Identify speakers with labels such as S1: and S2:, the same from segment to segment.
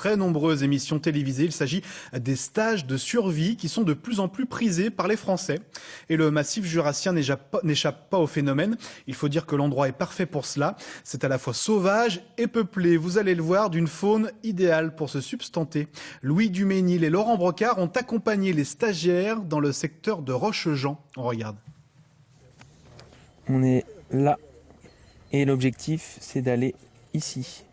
S1: très nombreuses émissions télévisées. Il s'agit des stages de survie qui sont de plus en plus prisés par les Français. Et le massif jurassien n'échappe pas au phénomène. Il faut dire que l'endroit est parfait pour cela. C'est à la fois sauvage et peuplé. Vous allez le voir, d'une faune idéale pour se substanter. Louis Duménil et Laurent Brocard ont accompagné les stagiaires dans le secteur de Rochejean. On regarde.
S2: On est là et l'objectif c'est d'aller ici.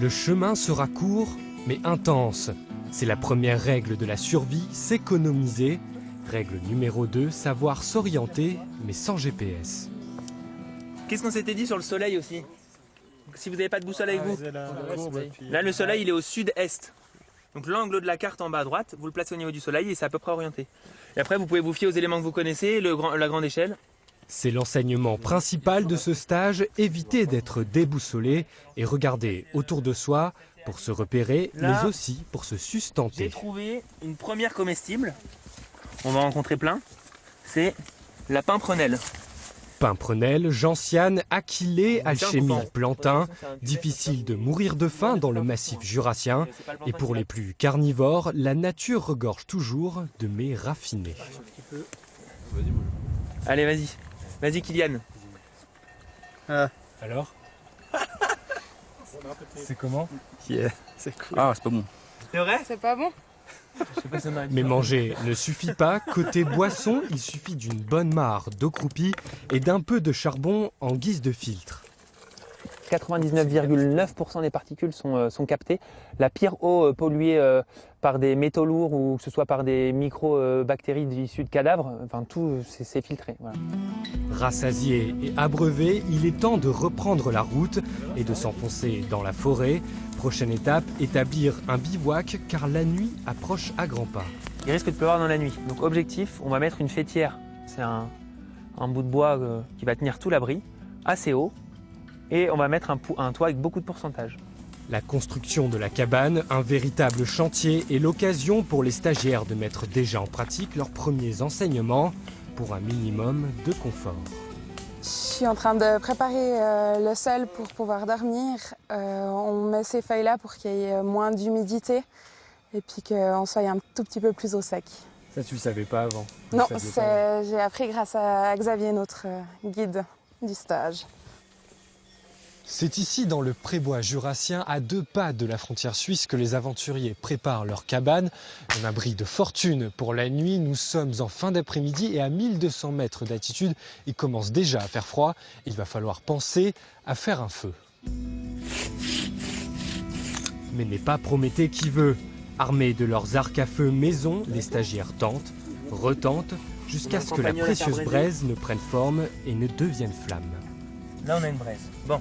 S3: Le chemin sera court mais intense. C'est la première règle de la survie, s'économiser. Règle numéro 2, savoir s'orienter mais sans GPS.
S2: Qu'est-ce qu'on s'était dit sur le soleil aussi? Si vous n'avez pas de boussole avec vous, là le soleil il est au sud-est. Donc l'angle de la carte en bas à droite, vous le placez au niveau du soleil et c'est à peu près orienté. Et après vous pouvez vous fier aux éléments que vous connaissez, la grande échelle.
S3: C'est l'enseignement principal de ce stage, éviter d'être déboussolé et regarder autour de soi pour se repérer,
S2: là,
S3: mais aussi pour se sustenter.
S2: J'ai trouvé une première comestible, on va en rencontrer plein, c'est la pimprenelle.
S3: Pimprenelle, gentiane, achillée, alchémie, plantain. Difficile de mourir de faim dans le massif jurassien. Et pour les plus carnivores, la nature regorge toujours de mets raffinés.
S2: Allez, vas-y. Vas-y, Kylian.
S3: Alors? C'est comment?
S4: Yeah. C'est cool. Ah, c'est pas bon.
S2: C'est vrai?
S5: C'est pas bon?
S3: Mais manger ne suffit pas. Côté boisson, il suffit d'une bonne mare d'eau croupie et d'un peu de charbon en guise de filtre.
S2: 99,9% des particules sont captées. La pire eau polluée par des métaux lourds ou que ce soit par des micro-bactéries issues de cadavres, enfin tout c'est filtré. Voilà.
S3: Rassasié et abreuvé, il est temps de reprendre la route et de s'enfoncer dans la forêt. Prochaine étape, établir un bivouac car la nuit approche à grands pas.
S2: Il risque de pleuvoir dans la nuit. Donc objectif, on va mettre une faîtière. C'est un bout de bois qui va tenir tout l'abri, assez haut. Et on va mettre un toit avec beaucoup de pourcentage.
S3: La construction de la cabane, un véritable chantier et l'occasion pour les stagiaires de mettre déjà en pratique leurs premiers enseignements pour un minimum de confort.
S5: Je suis en train de préparer le sol pour pouvoir dormir. On met ces feuilles-là pour qu'il y ait moins d'humidité et puis qu'on soit un tout petit peu plus au sec.
S3: Ça, tu ne le savais pas avant?
S5: Non, j'ai appris grâce à Xavier, notre guide du stage.
S3: C'est ici, dans le prébois jurassien, à 2 pas de la frontière suisse, que les aventuriers préparent leur cabane. Un abri de fortune pour la nuit. Nous sommes en fin d'après-midi et à 1200 mètres d'altitude, il commence déjà à faire froid. Il va falloir penser à faire un feu. Mais n'est pas Prométhée qui veut. Armés de leurs arcs à feu maison, les stagiaires tentent, retentent, jusqu'à ce que la précieuse braise ne prenne forme et ne devienne flamme.
S2: Là on a une braise. Bon.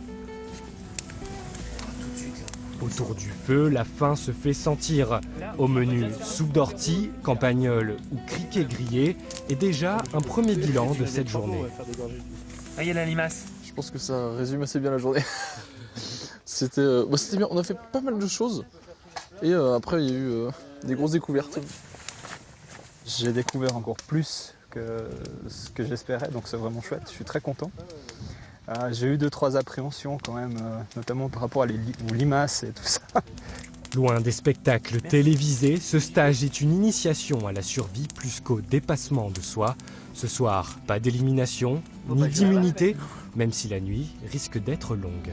S3: Autour du feu, la faim se fait sentir. Au menu, soupe d'ortie, campagnole ou criquet grillé. Et déjà un premier bilan de cette journée.
S2: Ah, il y a la limace.
S4: Je pense que ça résume assez bien la journée. C'était bien, on a fait pas mal de choses. Et après, il y a eu des grosses découvertes.
S6: J'ai découvert encore plus que ce que j'espérais, donc c'est vraiment chouette. Je suis très content. J'ai eu 2-3 appréhensions quand même, notamment par rapport aux limaces et tout ça.
S3: Loin des spectacles télévisés, ce stage est une initiation à la survie plus qu'au dépassement de soi. Ce soir, pas d'élimination, ni d'immunité, même si la nuit risque d'être longue.